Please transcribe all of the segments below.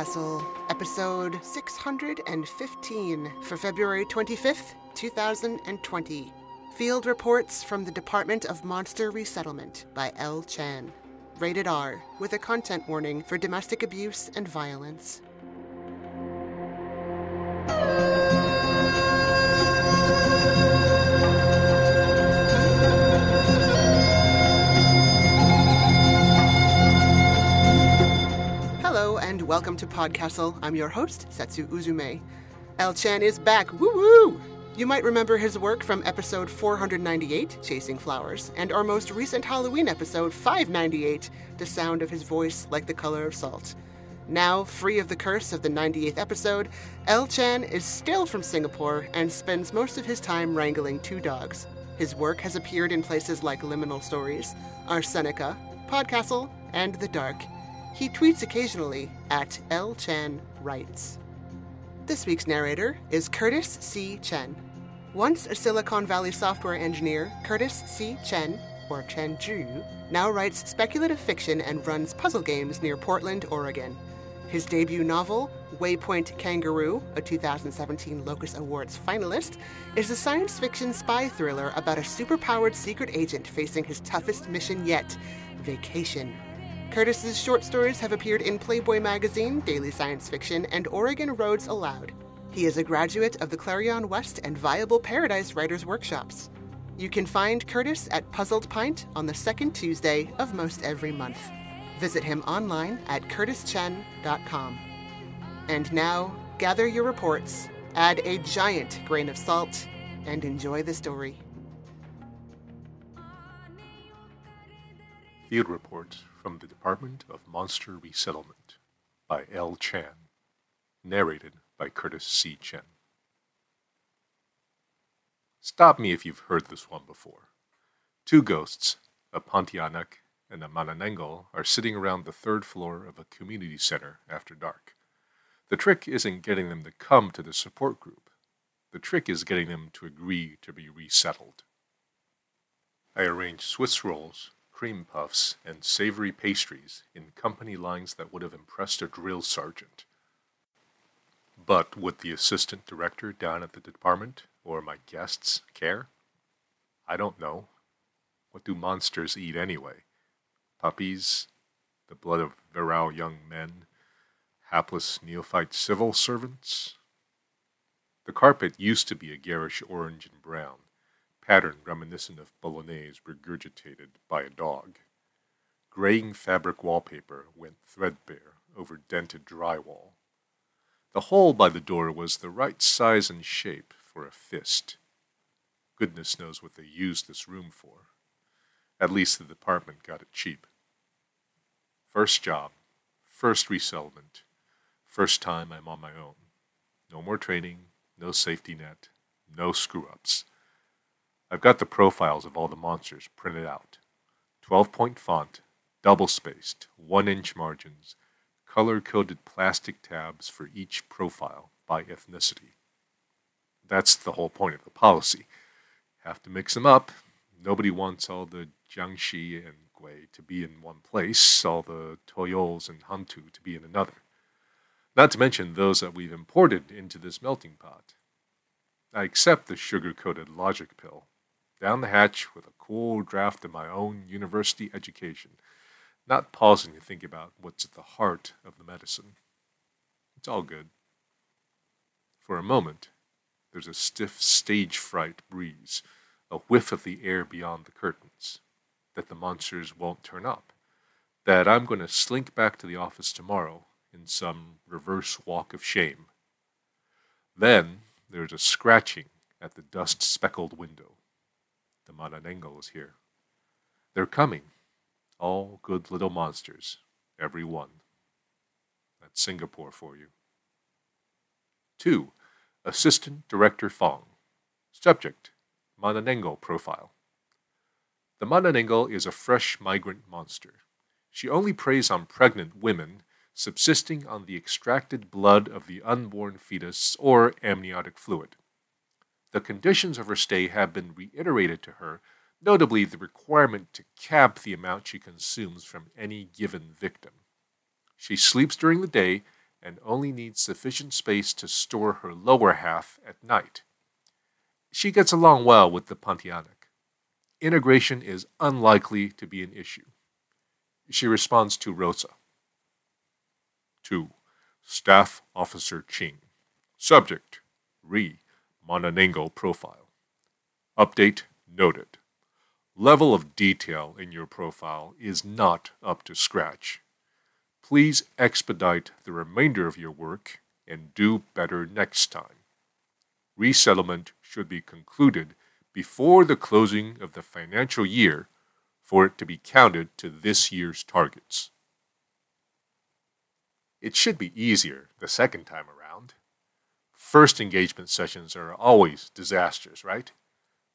PodCastle, episode 615 for February 25th, 2020. Field Reports from the Department of Monster Resettlement by L. Chan. Rated R, with a content warning for domestic abuse and violence. Hello and welcome to PodCastle. I'm your host, Setsu Uzume. L. Chan is back, woo-woo! You might remember his work from episode 498, Chasing Flowers, and our most recent Halloween episode, 598, The Sound of His Voice Like the Color of Salt. Now, free of the curse of the 98th episode, L. Chan is still from Singapore and spends most of his time wrangling two dogs. His work has appeared in places like Liminal Stories, Arsenica, PodCastle, and The Dark. He tweets occasionally at L. Chan Writes. This week's narrator is Curtis C. Chen. Once a Silicon Valley software engineer, Curtis C. Chen, or Chen Zhu, now writes speculative fiction and runs puzzle games near Portland, Oregon. His debut novel, Waypoint Kangaroo, a 2017 Locus Awards finalist, is a science fiction spy thriller about a superpowered secret agent facing his toughest mission yet, vacation. Curtis's short stories have appeared in Playboy magazine, Daily Science Fiction, and Oregon Roads Aloud. He is a graduate of the Clarion West and Viable Paradise Writers' Workshops. You can find Curtis at Puzzled Pint on the second Tuesday of most every month. Visit him online at curtischen.com. And now, gather your reports, add a giant grain of salt, and enjoy the story. Field Report from the Department of Monster Resettlement by L. Chan. Narrated by Curtis C. Chen. Stop me if you've heard this one before. Two ghosts, a Pontianak and a Manananggal, are sitting around the third floor of a community center after dark. The trick isn't getting them to come to the support group. The trick is getting them to agree to be resettled. I arranged Swiss rolls, cream puffs, and savory pastries in company lines that would have impressed a drill sergeant. But would the assistant director down at the department, or my guests, care? I don't know. What do monsters eat anyway? Puppies? The blood of virile young men? Hapless neophyte civil servants? The carpet used to be a garish orange and brown, pattern reminiscent of bolognese regurgitated by a dog. Graying fabric wallpaper went threadbare over dented drywall. The hole by the door was the right size and shape for a fist. Goodness knows what they used this room for. At least the department got it cheap. First job, first resettlement, first time I'm on my own. No more training, no safety net, no screw-ups. I've got the profiles of all the monsters printed out. 12-point font, double-spaced, 1-inch margins, color-coded plastic tabs for each profile by ethnicity. That's the whole point of the policy. Have to mix them up. Nobody wants all the Jiangxi and Gui to be in one place, all the Toyols and Hantu to be in another. Not to mention those that we've imported into this melting pot. I accept the sugar-coated logic pill. Down the hatch with a cool draft of my own university education, not pausing to think about what's at the heart of the medicine. It's all good. For a moment, there's a stiff stage fright breeze, a whiff of the air beyond the curtains, that the monsters won't turn up, that I'm going to slink back to the office tomorrow in some reverse walk of shame. Then there's a scratching at the dust-speckled window. The Manananggal is here. They're coming. All good little monsters. Every one. That's Singapore for you. 2. Assistant Director Fong. Subject: Manananggal profile. The Manananggal is a fresh migrant monster. She only preys on pregnant women, subsisting on the extracted blood of the unborn fetus or amniotic fluid. The conditions of her stay have been reiterated to her, notably the requirement to cap the amount she consumes from any given victim. She sleeps during the day and only needs sufficient space to store her lower half at night. She gets along well with the Pontianak. Integration is unlikely to be an issue. She responds to Rosa. 2. Staff Officer Ching. Subject: Re. Mononango profile. Update noted. Level of detail in your profile is not up to scratch. Please expedite the remainder of your work and do better next time. Resettlement should be concluded before the closing of the financial year for it to be counted to this year's targets. It should be easier the second time around. First engagement sessions are always disasters, right?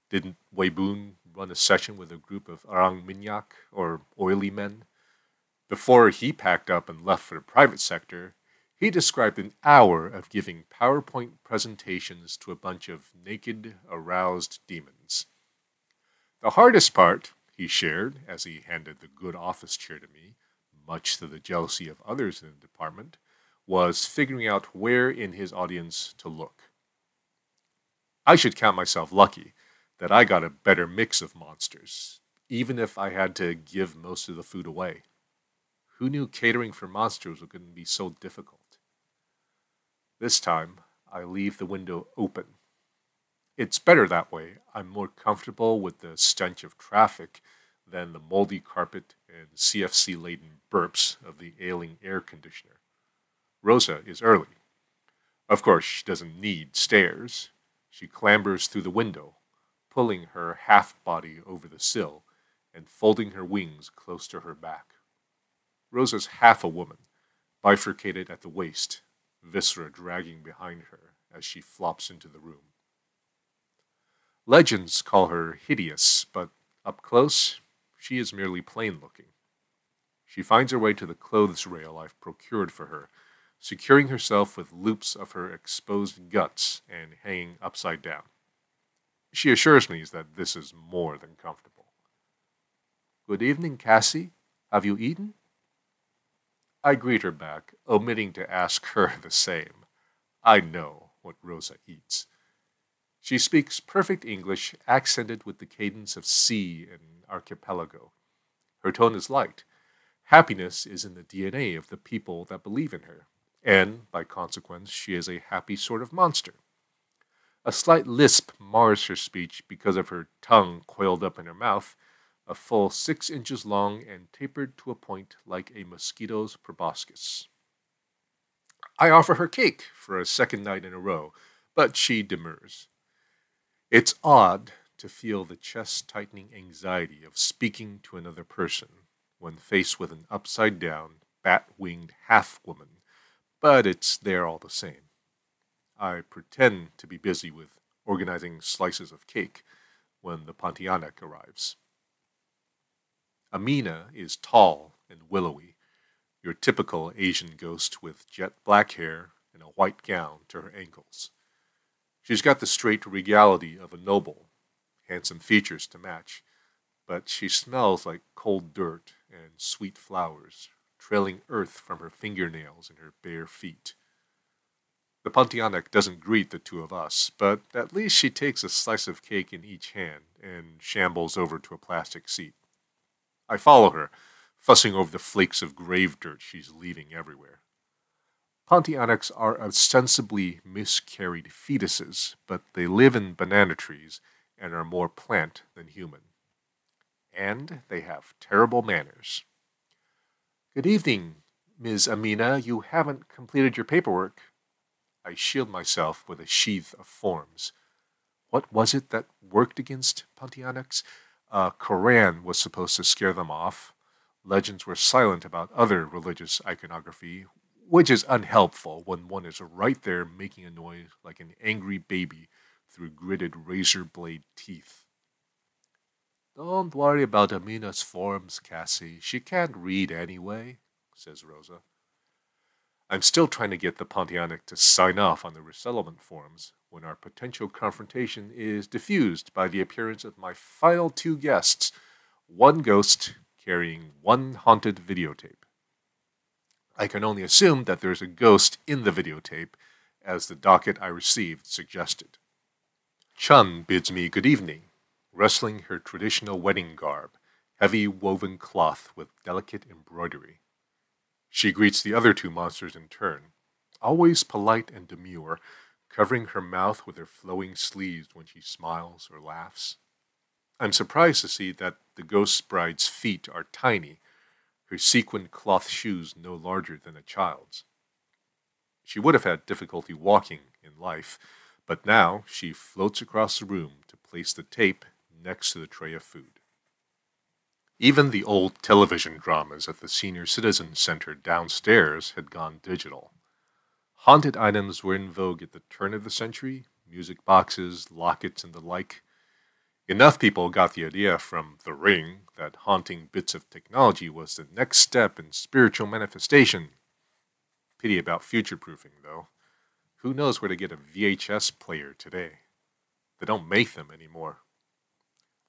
Didn't Wei Boon run a session with a group of Orang Minyak, or oily men? Before he packed up and left for the private sector, he described an hour of giving PowerPoint presentations to a bunch of naked, aroused demons. The hardest part, he shared as he handed the good office chair to me, much to the jealousy of others in the department, was figuring out where in his audience to look. I should count myself lucky that I got a better mix of monsters, even if I had to give most of the food away. Who knew catering for monsters was going to be so difficult? This time, I leave the window open. It's better that way. I'm more comfortable with the stench of traffic than the moldy carpet and CFC-laden burps of the ailing air conditioner. Rosa is early. Of course, she doesn't need stairs. She clambers through the window, pulling her half-body over the sill and folding her wings close to her back. Rosa's half a woman, bifurcated at the waist, viscera dragging behind her as she flops into the room. Legends call her hideous, but up close, she is merely plain-looking. She finds her way to the clothes rail I've procured for her, securing herself with loops of her exposed guts and hanging upside down. She assures me that this is more than comfortable. "Good evening, Cassie. Have you eaten?" I greet her back, omitting to ask her the same. I know what Rosa eats. She speaks perfect English, accented with the cadence of sea and archipelago. Her tone is light. Happiness is in the DNA of the people that believe in her, and, by consequence, she is a happy sort of monster. A slight lisp mars her speech because of her tongue coiled up in her mouth, a full 6 inches long and tapered to a point like a mosquito's proboscis. I offer her cake for a second night in a row, but she demurs. It's odd to feel the chest-tightening anxiety of speaking to another person when faced with an upside-down, bat-winged half-woman, but it's there all the same. I pretend to be busy with organizing slices of cake when the Pontianak arrives. Amina is tall and willowy, your typical Asian ghost with jet black hair and a white gown to her ankles. She's got the straight regality of a noble, handsome features to match, but she smells like cold dirt and sweet flowers, trailing earth from her fingernails and her bare feet. The Pontianak doesn't greet the two of us, but at least she takes a slice of cake in each hand and shambles over to a plastic seat. I follow her, fussing over the flakes of grave dirt she's leaving everywhere. Pontianaks are ostensibly miscarried fetuses, but they live in banana trees and are more plant than human. And they have terrible manners. "Good evening, Ms. Amina. You haven't completed your paperwork." I shield myself with a sheath of forms. What was it that worked against Pontianaks? Koran was supposed to scare them off. Legends were silent about other religious iconography, which is unhelpful when one is right there making a noise like an angry baby through gritted razor blade teeth. "Don't worry about Amina's forms, Cassie. She can't read anyway," says Rosa. I'm still trying to get the Pontianak to sign off on the resettlement forms when our potential confrontation is diffused by the appearance of my final 2 guests, one ghost carrying 1 haunted videotape. I can only assume that there's a ghost in the videotape, as the docket I received suggested. Chun bids me good evening, rustling her traditional wedding garb, heavy woven cloth with delicate embroidery. She greets the other two monsters in turn, always polite and demure, covering her mouth with her flowing sleeves when she smiles or laughs. I'm surprised to see that the ghost bride's feet are tiny, her sequined cloth shoes no larger than a child's. She would have had difficulty walking in life, but now she floats across the room to place the tape next to the tray of food. Even the old television dramas at the Senior Citizen Center downstairs had gone digital. Haunted items were in vogue at the turn of the century, music boxes, lockets, and the like. Enough people got the idea from The Ring that haunting bits of technology was the next step in spiritual manifestation. Pity about future-proofing, though. Who knows where to get a VHS player today? They don't make them anymore.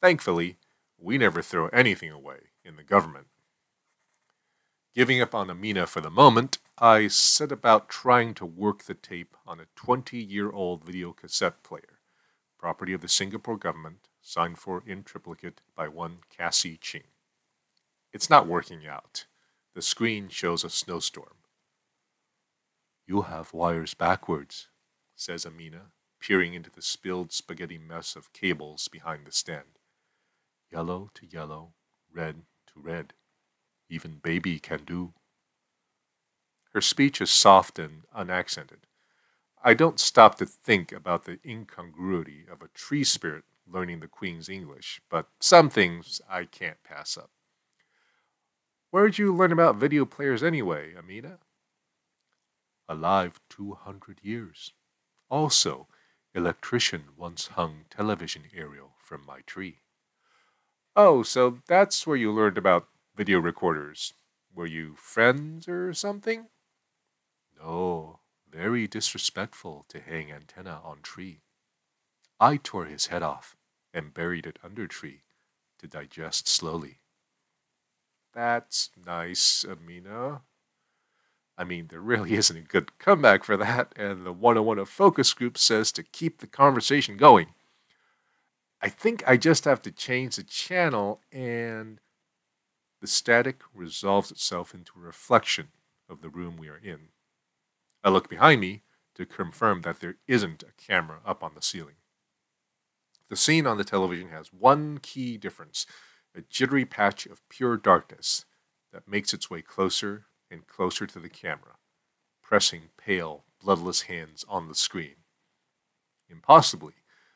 Thankfully, we never throw anything away in the government. Giving up on Amina for the moment, I set about trying to work the tape on a 20-year-old videocassette player, property of the Singapore government, signed for in triplicate by one Cassie Ching. It's not working out. The screen shows a snowstorm. "You have wires backwards," says Amina, peering into the spilled spaghetti mess of cables behind the stand. "Yellow to yellow, red to red. Even baby can do." Her speech is soft and unaccented. I don't stop to think about the incongruity of a tree spirit learning the Queen's English, but some things I can't pass up. "Where'd you learn about video players anyway, Amina?" "Alive 200 years. Also, electrician once hung television aerial from my tree." "Oh, so that's where you learned about video recorders. Were you friends or something?" "No, very disrespectful to hang antenna on tree. I tore his head off and buried it under tree to digest slowly." "That's nice, Amina." I mean, there really isn't a good comeback for that, and the 101 of Focus Group says to keep the conversation going. I think I just have to change the channel, and the static resolves itself into a reflection of the room we are in. I look behind me to confirm that there isn't a camera up on the ceiling. The scene on the television has one key difference, a jittery patch of pure darkness that makes its way closer and closer to the camera, pressing pale, bloodless hands on the screen. Impossibly,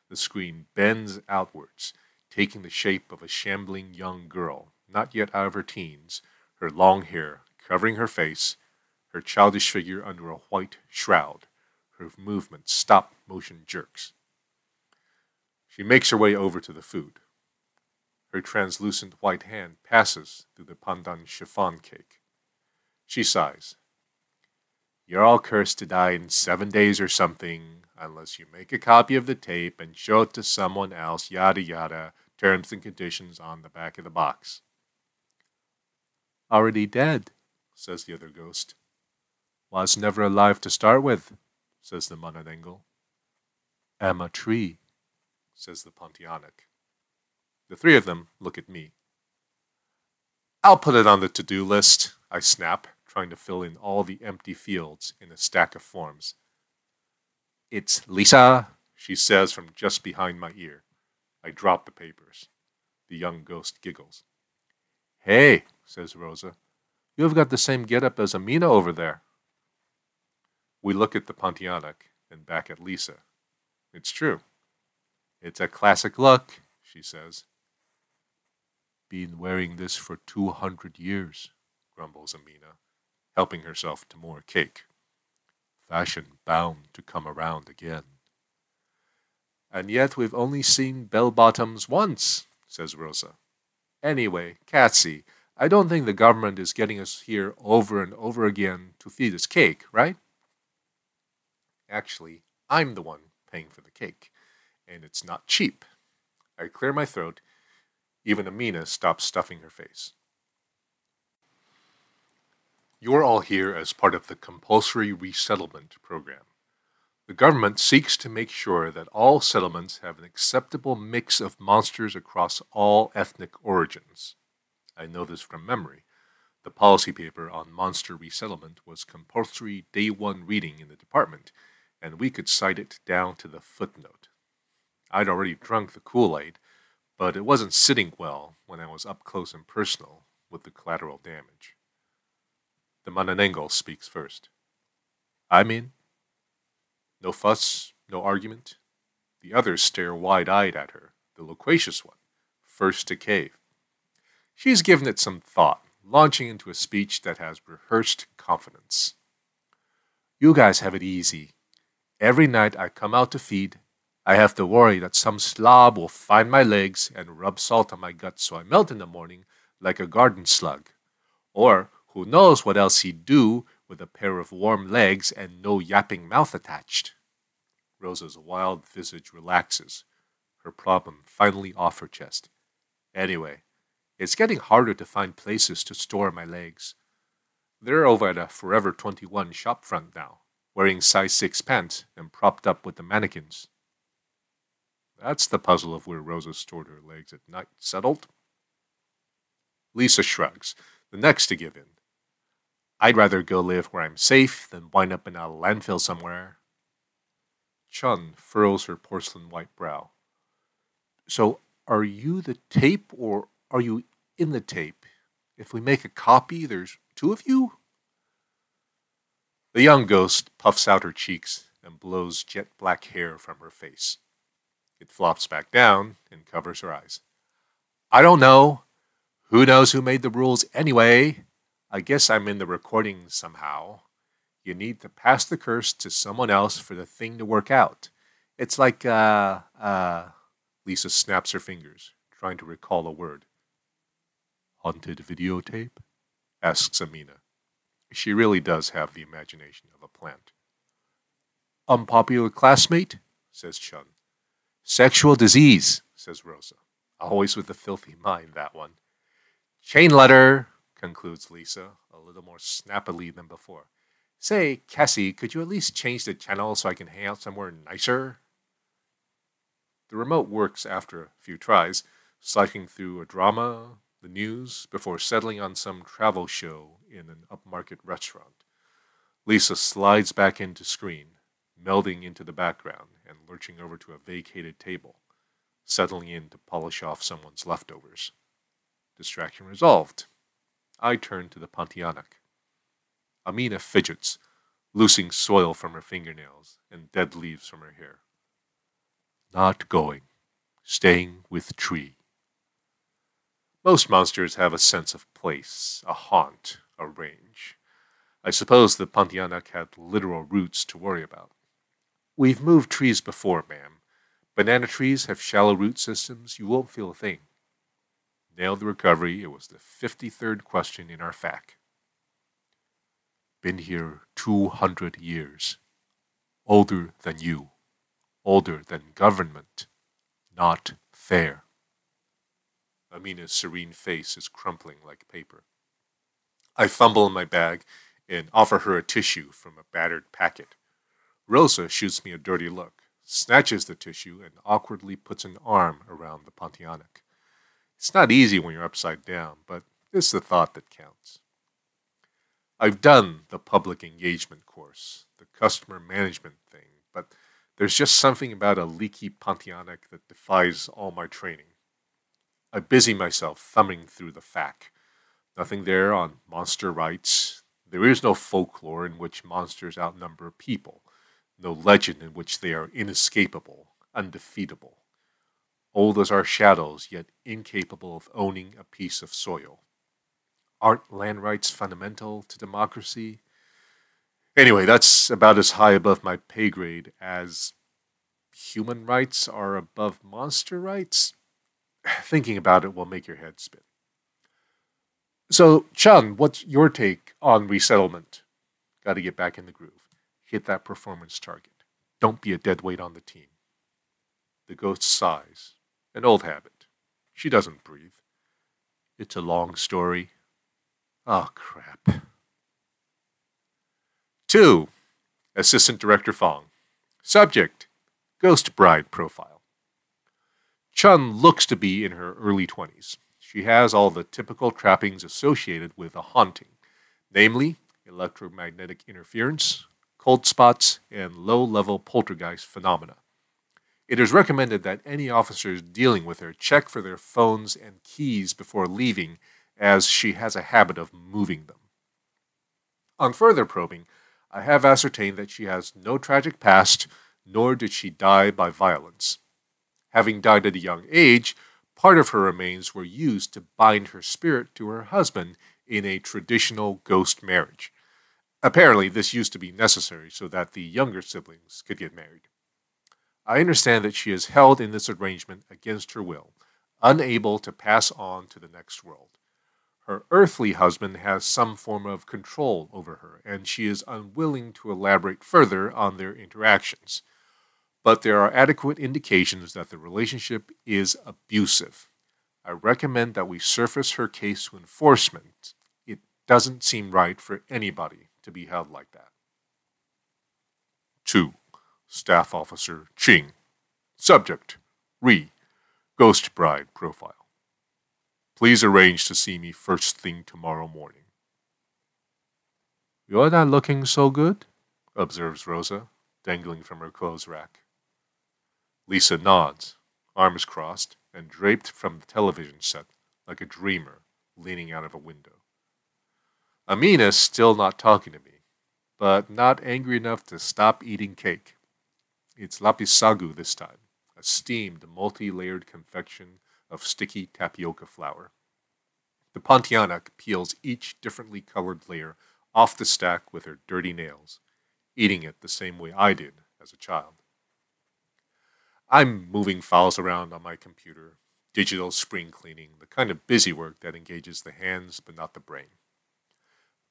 the screen bends outwards, taking the shape of a shambling young girl, not yet out of her teens, her long hair covering her face, her childish figure under a white shroud, her movements stop-motion jerks. She makes her way over to the food. Her translucent white hand passes through the pandan chiffon cake. She sighs. "You're all cursed to die in 7 days or something, unless you make a copy of the tape and show it to someone else, yada yada, terms and conditions on the back of the box." "Already dead," says the other ghost. "Was never alive to start with," says the Mananengal. "Am a tree," says the Pontianak. The three of them look at me. "I'll put it on the to-do list," I snap, trying to fill in all the empty fields in a stack of forms. "It's Lisa," she says from just behind my ear. I drop the papers. The young ghost giggles. "Hey," says Rosa, "you've got the same getup as Amina over there." We look at the Pontianak and back at Lisa. It's true. "It's a classic look," she says. "Been wearing this for 200 years, grumbles Amina, helping herself to more cake. "Fashion bound to come around again." "And yet we've only seen bell-bottoms once," says Rosa. "Anyway, Catsy, I don't think the government is getting us here over and over again to feed us cake, right?" Actually, I'm the one paying for the cake, and it's not cheap. I clear my throat. Even Amina stops stuffing her face. You're all here as part of the compulsory resettlement program. The government seeks to make sure that all settlements have an acceptable mix of monsters across all ethnic origins. I know this from memory. The policy paper on monster resettlement was compulsory day one reading in the department, and we could cite it down to the footnote. I'd already drunk the Kool-Aid, but it wasn't sitting well when I was up close and personal with the collateral damage. The Manananggal speaks first. I'm in. No fuss, no argument. The others stare wide-eyed at her, the loquacious one, first to cave. She's given it some thought, launching into a speech that has rehearsed confidence. You guys have it easy. Every night I come out to feed, I have to worry that some slob will find my legs and rub salt on my guts so I melt in the morning like a garden slug. Or who knows what else he'd do with a pair of warm legs and no yapping mouth attached. Rosa's wild visage relaxes, her problem finally off her chest. Anyway, it's getting harder to find places to store my legs. They're over at a Forever 21 shopfront now, wearing size 6 pants and propped up with the mannequins. That's the puzzle of where Rosa stored her legs at night settled. Lisa shrugs, the next to give in. I'd rather go live where I'm safe than wind up in a landfill somewhere. Chun furrows her porcelain white brow. So, are you the tape or are you in the tape? If we make a copy, there's 2 of you? The young ghost puffs out her cheeks and blows jet black hair from her face. It flops back down and covers her eyes. I don't know. Who knows who made the rules anyway? I guess I'm in the recording somehow. You need to pass the curse to someone else for the thing to work out. It's like, Lisa snaps her fingers, trying to recall a word. Haunted videotape? Asks Amina. She really does have the imagination of a plant. Unpopular classmate? Says Chun. Sexual disease, says Rosa. Always with the filthy mind, that one. Chain letter, concludes Lisa, a little more snappily than before. Say, Cassie, could you at least change the channel so I can hang out somewhere nicer? The remote works after a few tries, cycling through a drama, the news, before settling on some travel show in an upmarket restaurant. Lisa slides back into screen, melding into the background and lurching over to a vacated table, settling in to polish off someone's leftovers. Distraction resolved. I turn to the Pontianak. Amina fidgets, loosing soil from her fingernails and dead leaves from her hair. Not going. Staying with tree. Most monsters have a sense of place, a haunt, a range. I suppose the Pontianak had literal roots to worry about. We've moved trees before, ma'am. Banana trees have shallow root systems. You won't feel a thing. Nailed the recovery. It was the 53rd question in our FAQ. Been here 200 years. Older than you. Older than government. Not fair. Amina's serene face is crumpling like paper. I fumble in my bag and offer her a tissue from a battered packet. Rosa shoots me a dirty look, snatches the tissue, and awkwardly puts an arm around the Pontianak. It's not easy when you're upside down, but it's the thought that counts. I've done the public engagement course, the customer management thing, but there's just something about a leaky Pontianak that defies all my training. I busy myself thumbing through the FAQ. Nothing there on monster rights. There is no folklore in which monsters outnumber people. No legend in which they are inescapable, undefeatable. Old as our shadows, yet incapable of owning a piece of soil. Aren't land rights fundamental to democracy? Anyway, that's about as high above my pay grade as human rights are above monster rights. Thinking about it will make your head spin. So, Chun, what's your take on resettlement? Got to get back in the groove. Hit that performance target. Don't be a dead weight on the team. The ghost sighs. An old habit. She doesn't breathe. It's a long story. Oh, crap. 2. Assistant Director Fong. Subject, Ghost Bride Profile. Chun looks to be in her early 20s. She has all the typical trappings associated with a haunting, namely electromagnetic interference, cold spots, and low-level poltergeist phenomena. It is recommended that any officers dealing with her check for their phones and keys before leaving, as she has a habit of moving them. On further probing, I have ascertained that she has no tragic past, nor did she die by violence. Having died at a young age, part of her remains were used to bind her spirit to her husband in a traditional ghost marriage. Apparently, this used to be necessary so that the younger siblings could get married. I understand that she is held in this arrangement against her will, unable to pass on to the next world. Her earthly husband has some form of control over her, and she is unwilling to elaborate further on their interactions. But there are adequate indications that the relationship is abusive. I recommend that we surface her case to enforcement. It doesn't seem right for anybody to be held like that. 2. Staff Officer Ching. Subject, Ghost Bride Profile. Please arrange to see me first thing tomorrow morning. You're not looking so good, observes Rosa, dangling from her clothes rack. Lisa nods, arms crossed, and draped from the television set like a dreamer leaning out of a window. Amina's still not talking to me, but not angry enough to stop eating cake. It's lapis sagu this time, a steamed, multi-layered confection of sticky tapioca flour. The Pontianak peels each differently colored layer off the stack with her dirty nails, eating it the same way I did as a child. I'm moving files around on my computer, digital spring cleaning, the kind of busy work that engages the hands but not the brain.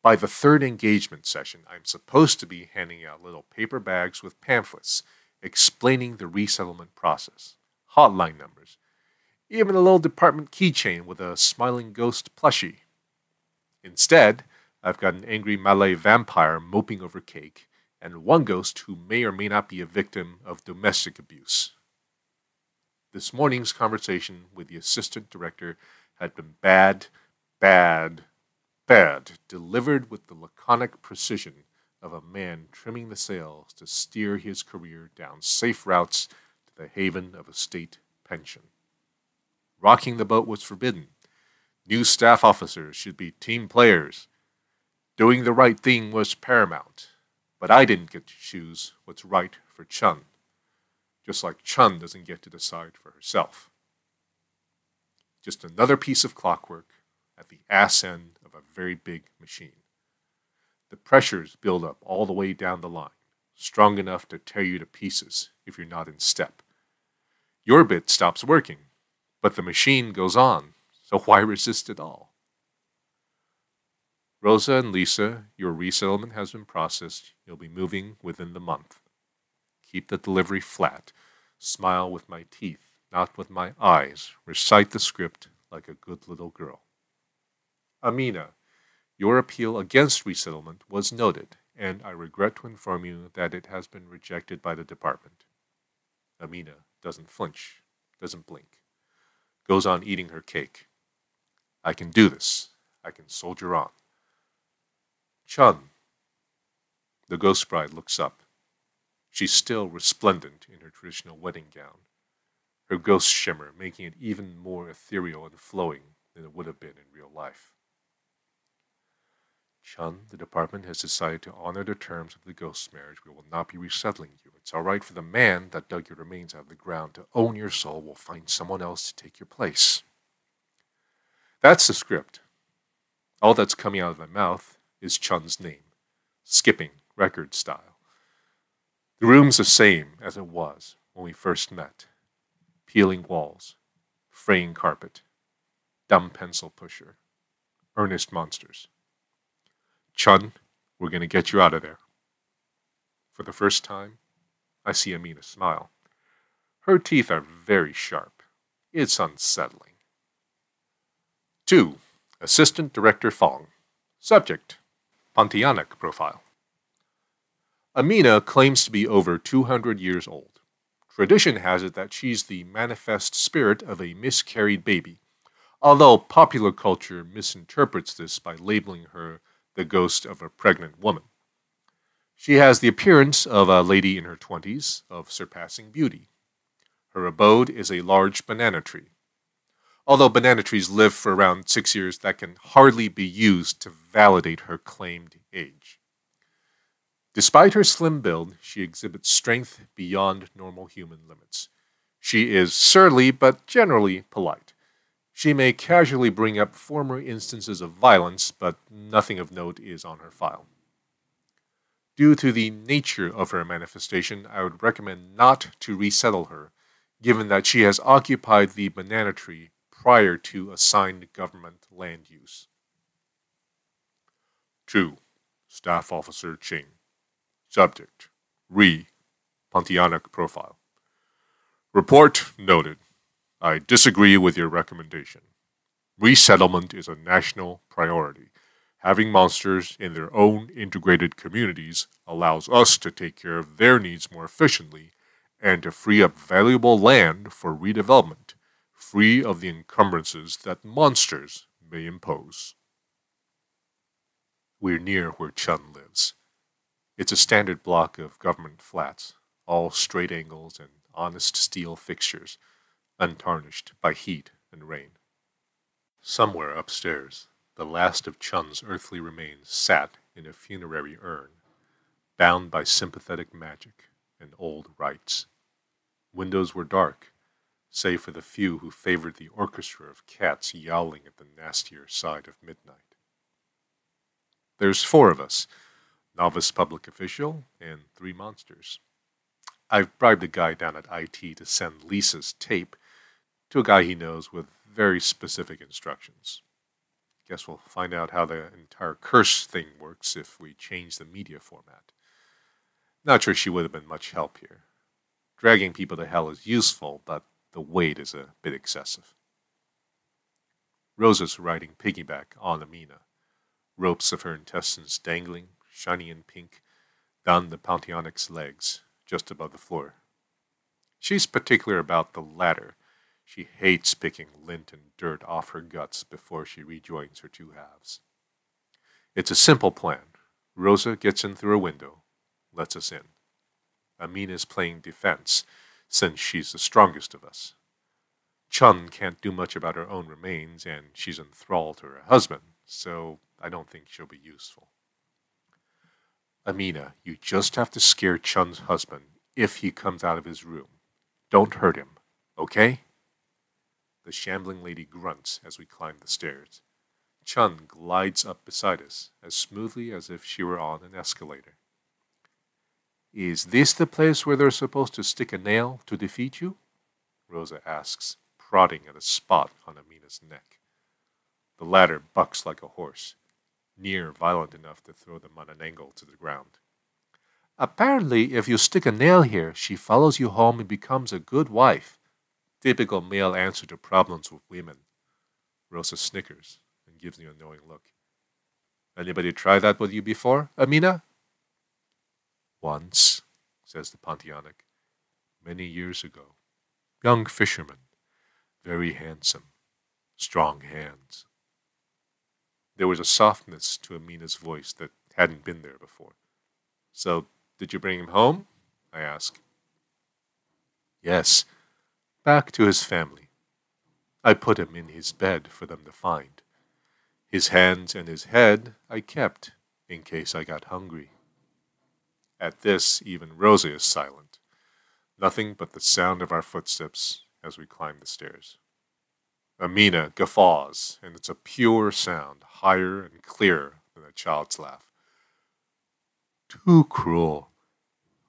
By the third engagement session, I'm supposed to be handing out little paper bags with pamphlets explaining the resettlement process, hotline numbers, even a little department keychain with a smiling ghost plushie. Instead, I've got an angry Malay vampire moping over cake, and one ghost who may or may not be a victim of domestic abuse. This morning's conversation with the assistant director had been bad, delivered with the laconic precision of a man trimming the sails to steer his career down safe routes to the haven of a state pension. Rocking the boat was forbidden. New staff officers should be team players. Doing the right thing was paramount. But I didn't get to choose what's right for Chun, just like Chun doesn't get to decide for herself. Just another piece of clockwork at the ass end of a very big machine. The pressures build up all the way down the line, strong enough to tear you to pieces if you're not in step. Your bit stops working, but the machine goes on, so why resist at all? Rosa and Lisa, your resettlement has been processed. You'll be moving within the month. Keep the delivery flat. Smile with my teeth, not with my eyes. Recite the script like a good little girl. Amina, your appeal against resettlement was noted, and I regret to inform you that it has been rejected by the department. Amina doesn't flinch, doesn't blink. Goes on eating her cake. I can do this. I can soldier on. Chun. The ghost bride looks up. She's still resplendent in her traditional wedding gown, her ghost shimmer making it even more ethereal and flowing than it would have been in real life. Chun, the department has decided to honor the terms of the ghost marriage. We will not be resettling you. It's all right for the man that dug your remains out of the ground to own your soul. We'll find someone else to take your place. That's the script. All that's coming out of my mouth is Chun's name, skipping record style. The room's the same as it was when we first met. Peeling walls, fraying carpet, dumb pencil pusher, earnest monsters. Chun, we're going to get you out of there. For the first time, I see Amina smile. Her teeth are very sharp. It's unsettling. 2. Assistant Director Fong. Subject, Pontianak Profile. Amina claims to be over 200 years old. Tradition has it that she's the manifest spirit of a miscarried baby, although popular culture misinterprets this by labeling her the ghost of a pregnant woman. She has the appearance of a lady in her 20s, of surpassing beauty. Her abode is a large banana tree. Although banana trees live for around 6 years, that can hardly be used to validate her claimed age. Despite her slim build, she exhibits strength beyond normal human limits. She is surly but generally polite. She may casually bring up former instances of violence, but nothing of note is on her file. Due to the nature of her manifestation, I would recommend not to resettle her, given that she has occupied the banana tree prior to assigned government land use. 2. Staff Officer Ching. Subject: Pontianak Profile. Report noted. I disagree with your recommendation. Resettlement is a national priority. Having monsters in their own integrated communities allows us to take care of their needs more efficiently and to free up valuable land for redevelopment, free of the encumbrances that monsters may impose. We're near where Chun lives. It's a standard block of government flats, all straight angles and honest steel fixtures, untarnished by heat and rain. Somewhere upstairs, the last of Chun's earthly remains sat in a funerary urn, bound by sympathetic magic and old rites. Windows were dark, save for the few who favored the orchestra of cats yowling at the nastier side of midnight. There's 4 of us, novice public official and 3 monsters. I've bribed a guy down at IT to send Lisa's tape to a guy he knows with very specific instructions. Guess we'll find out how the entire curse thing works if we change the media format. Not sure she would have been much help here. Dragging people to hell is useful, but the weight is a bit excessive. Rosa's riding piggyback on Amina, ropes of her intestines dangling, shiny and pink, down the Pontianak's legs, just above the floor. She's particular about the latter. She hates picking lint and dirt off her guts before she rejoins her 2 halves. It's a simple plan. Rosa gets in through a window, lets us in. Amina's playing defense, since she's the strongest of us. Chun can't do much about her own remains, and she's enthralled to her husband, so I don't think she'll be useful. Amina, you just have to scare Chun's husband if he comes out of his room. Don't hurt him, okay? The shambling lady grunts as we climb the stairs. Chun glides up beside us, as smoothly as if she were on an escalator. Is this the place where they're supposed to stick a nail to defeat you? Rosa asks, prodding at a spot on Amina's neck. The latter bucks like a horse, near violent enough to throw them on an angle to the ground. Apparently, if you stick a nail here, she follows you home and becomes a good wife. Typical male answer to problems with women. Rosa snickers and gives me an knowing look. Anybody try that with you before, Amina? Once, says the Pontianak, many years ago. Young fisherman, very handsome, strong hands. There was a softness to Amina's voice that hadn't been there before. So, did you bring him home? I ask. Yes, back to his family. I put him in his bed for them to find. His hands and his head I kept in case I got hungry. At this, even Rosa is silent. Nothing but the sound of our footsteps as we climb the stairs. Amina guffaws, and it's a pure sound, higher and clearer than a child's laugh. Too cruel.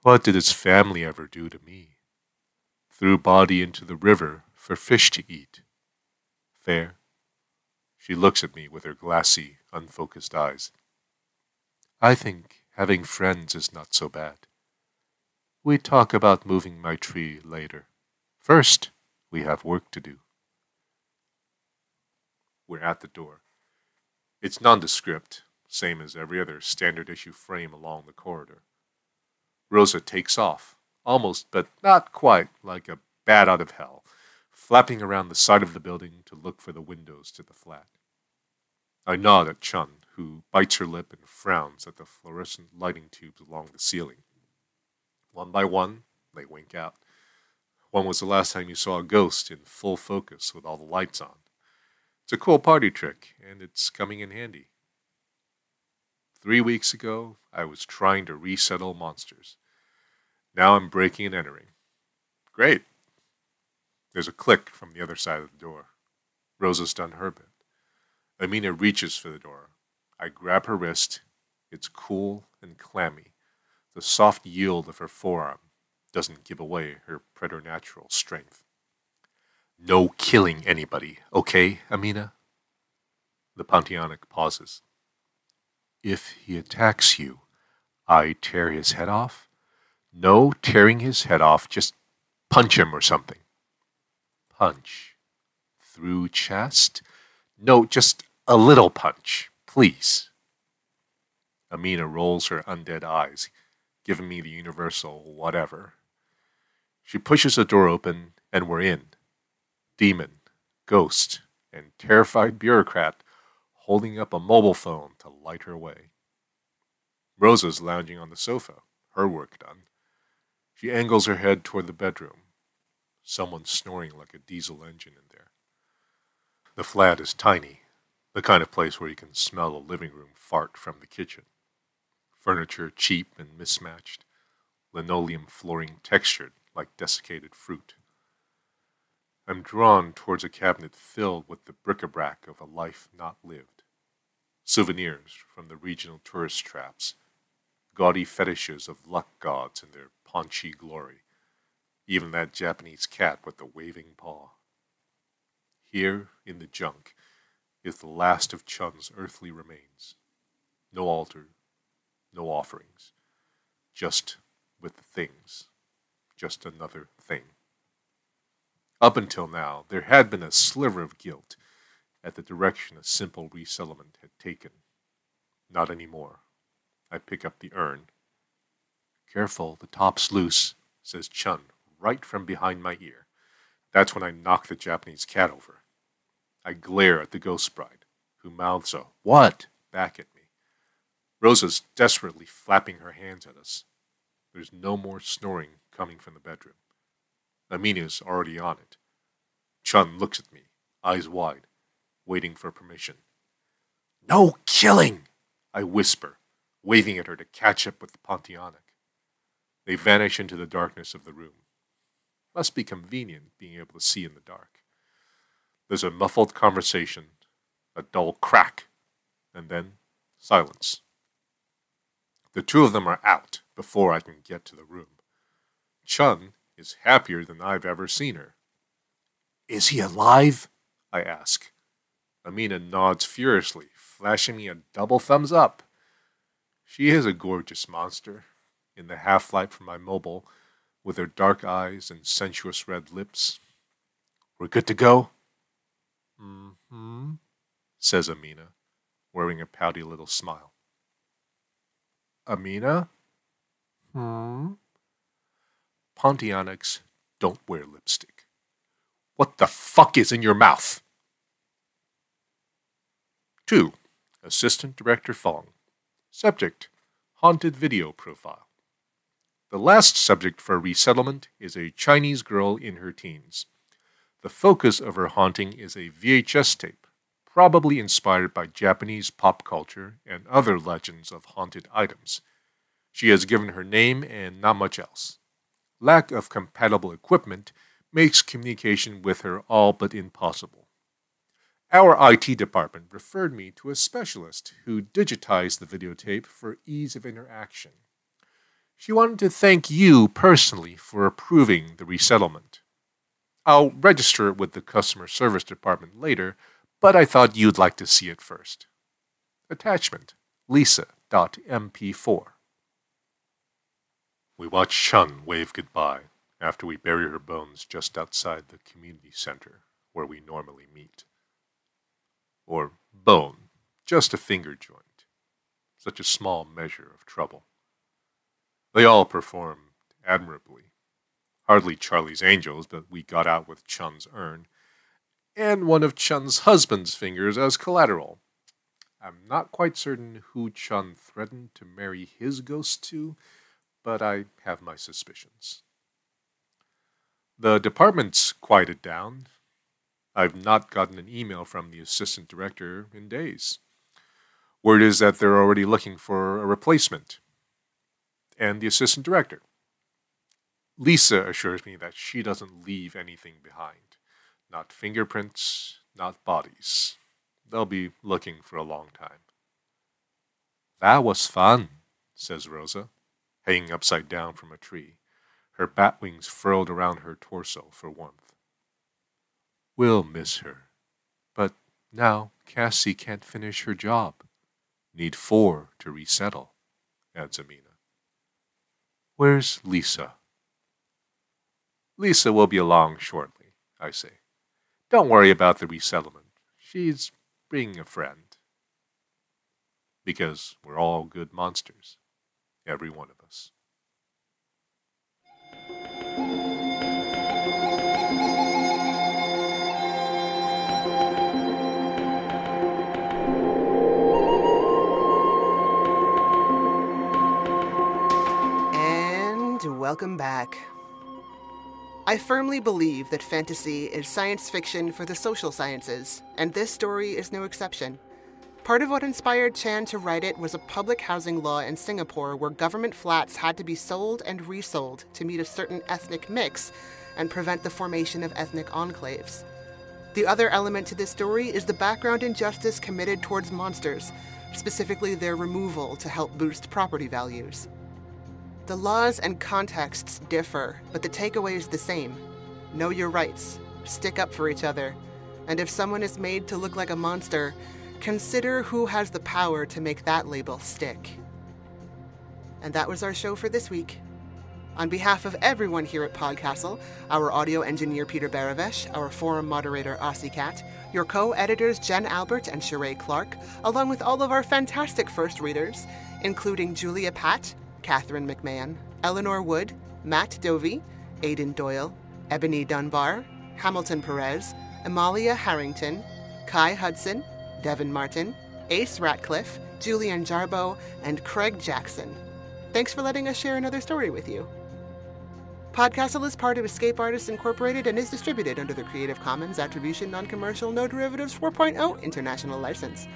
What did his family ever do to me? Threw body into the river for fish to eat. Fair? She looks at me with her glassy, unfocused eyes. I think having friends is not so bad. We talk about moving my tree later. First, we have work to do. We're at the door. It's nondescript, same as every other standard issue frame along the corridor. Rosa takes off, almost but not quite like a bat out of hell, flapping around the side of the building to look for the windows to the flat. I nod at Chun, who bites her lip and frowns at the fluorescent lighting tubes along the ceiling. One by one, they wink out. When was the last time you saw a ghost in full focus with all the lights on? It's a cool party trick, and it's coming in handy. 3 weeks ago, I was trying to resettle monsters. Now I'm breaking and entering. Great. There's a click from the other side of the door. Rosa's done her bit. Amina reaches for the door. I grab her wrist. It's cool and clammy. The soft yield of her forearm doesn't give away her preternatural strength. No killing anybody, okay, Amina? The Pontionic pauses. If he attacks you, I tear his head off? No tearing his head off, just punch him or something. Punch. Through chest? No, just a little punch, please. Amina rolls her undead eyes, giving me the universal whatever. She pushes the door open, and we're in. Demon, ghost, and terrified bureaucrat holding up a mobile phone to light her way. Rosa's lounging on the sofa, her work done. She angles her head toward the bedroom. Someone's snoring like a diesel engine in there. The flat is tiny, the kind of place where you can smell a living room fart from the kitchen. Furniture cheap and mismatched, linoleum flooring textured like desiccated fruit. I'm drawn towards a cabinet filled with the bric-a-brac of a life not lived. Souvenirs from the regional tourist traps, gaudy fetishes of luck gods in their paunchy glory, even that Japanese cat with the waving paw. Here, in the junk, is the last of Chun's earthly remains. No altar, no offerings, just with the things, just another thing. Up until now, there had been a sliver of guilt at the direction a simple resettlement had taken. Not anymore. I pick up the urn. Careful, the top's loose, says Chun, right from behind my ear. That's when I knock the Japanese cat over. I glare at the ghost bride, who mouths a "What?" back at me. Rosa's desperately flapping her hands at us. There's no more snoring coming from the bedroom. Amina's already on it. Chun looks at me, eyes wide, waiting for permission. No killing, I whisper, waving at her to catch up with the Pontionic. They vanish into the darkness of the room. Must be convenient being able to see in the dark. There's a muffled conversation, a dull crack, and then silence. The two of them are out before I can get to the room. Chun is happier than I've ever seen her. Is he alive? I ask. Amina nods furiously, flashing me a double thumbs up. She is a gorgeous monster, in the half-light from my mobile, with her dark eyes and sensuous red lips. We're good to go? Mm-hmm, says Amina, wearing a pouty little smile. Amina? Pontionics don't wear lipstick. What the fuck is in your mouth? 2. Assistant Director Fong. Subject, haunted video profile. The last subject for resettlement is a Chinese girl in her teens. The focus of her haunting is a VHS tape, probably inspired by Japanese pop culture and other legends of haunted items. She has given her name and not much else. Lack of compatible equipment makes communication with her all but impossible. Our IT department referred me to a specialist who digitized the videotape for ease of interaction. She wanted to thank you personally for approving the resettlement. I'll register it with the customer service department later, but I thought you'd like to see it first. Attachment, Lisa.mp4. We watch Chun wave goodbye after we bury her bones just outside the community center where we normally meet. Or bone, just a finger joint. Such a small measure of trouble. They all performed admirably. Hardly Charlie's Angels, but we got out with Chun's urn, and one of Chun's husband's fingers as collateral. I'm not quite certain who Chun threatened to marry his ghost to, but I have my suspicions. The department's quieted down. I've not gotten an email from the assistant director in days. Word is that they're already looking for a replacement. And the assistant director. Lisa assures me that she doesn't leave anything behind. Not fingerprints, not bodies. They'll be looking for a long time. That was fun, says Rosa, hanging upside down from a tree, her bat wings furled around her torso for warmth. We'll miss her. But now Cassie can't finish her job. Need 4 to resettle, adds Amina. Where's Lisa? Lisa will be along shortly, I say. Don't worry about the resettlement. She's bringing a friend. Because we're all good monsters. Every one of us. And welcome back. I firmly believe that fantasy is science fiction for the social sciences, and this story is no exception. Part of what inspired Chan to write it was a public housing law in Singapore where government flats had to be sold and resold to meet a certain ethnic mix and prevent the formation of ethnic enclaves. The other element to this story is the background injustice committed towards monsters, specifically their removal to help boost property values. The laws and contexts differ, but the takeaway is the same. Know your rights, stick up for each other, and if someone is made to look like a monster, consider who has the power to make that label stick. And that was our show for this week. On behalf of everyone here at PodCastle, our audio engineer Peter Baravesh, our forum moderator Aussie Cat, your co-editors Jen Albert and Sheree Clark, along with all of our fantastic first readers, including Julia Patt, Catherine McMahon, Eleanor Wood, Matt Dovey, Aidan Doyle, Ebony Dunbar, Hamilton Perez, Amalia Harrington, Kai Hudson, Devin Martin, Ace Ratcliffe, Julian Jarbo, and Craig Jackson. Thanks for letting us share another story with you. PodCastle is part of Escape Artists Incorporated and is distributed under the Creative Commons Attribution Non-Commercial No Derivatives 4.0 International License.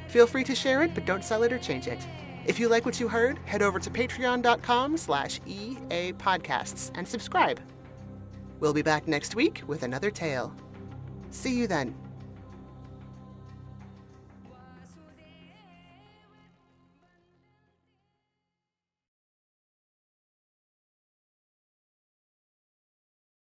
Feel free to share it, but don't sell it or change it. If you like what you heard, head over to patreon.com/EAPodcasts and subscribe. We'll be back next week with another tale. See you then.